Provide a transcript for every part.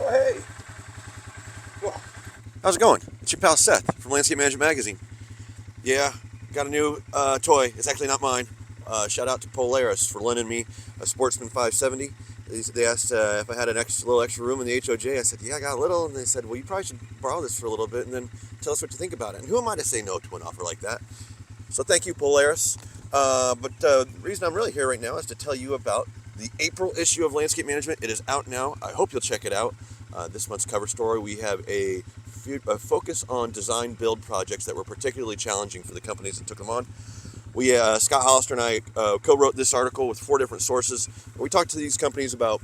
Oh, hey. Well, how's it going? It's your pal Seth from Landscape Management Magazine. Yeah, got a new toy. It's actually not mine. Shout out to Polaris for lending me a Sportsman 570. They asked if I had a little extra room in the HOJ. I said, yeah, I got a little. And they said, well, you probably should borrow this for a little bit and then tell us what you think about it. And who am I to say no to an offer like that? So thank you, Polaris. But the reason I'm really here right now is to tell you about the April issue of Landscape Management. It is out now. I hope you'll check it out. This month's cover story, we have a focus on design build projects that were particularly challenging for the companies that took them on. Scott Hollister and I co-wrote this article with 4 different sources. We talked to these companies about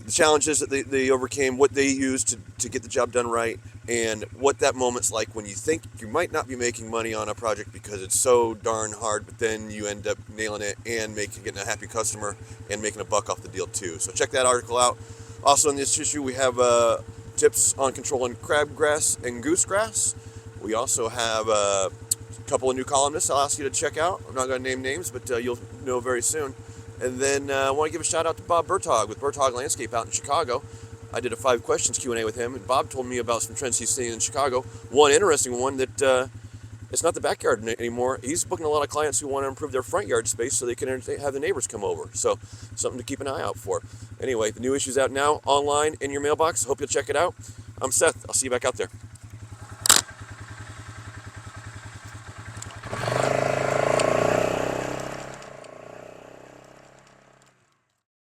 the challenges that they overcame, what they used to get the job done right, and what that moment's like when you think you might not be making money on a project because it's so darn hard, but then you end up nailing it and getting a happy customer and making a buck off the deal too. So check that article out. Also in this issue, we have tips on controlling crabgrass and goosegrass. We also have a couple of new columnists I'll ask you to check out. I'm not going to name names, but you'll know very soon. And then I want to give a shout out to Bob Bertog with Bertog Landscape out in Chicago. I did a 5 questions Q&A with him, and Bob told me about some trends he's seeing in Chicago. One interesting one that it's not the backyard anymore. He's booking a lot of clients who want to improve their front yard space so they can have the neighbors come over. So something to keep an eye out for. Anyway, the new issue's out now, online, in your mailbox. Hope you'll check it out. I'm Seth. I'll see you back out there.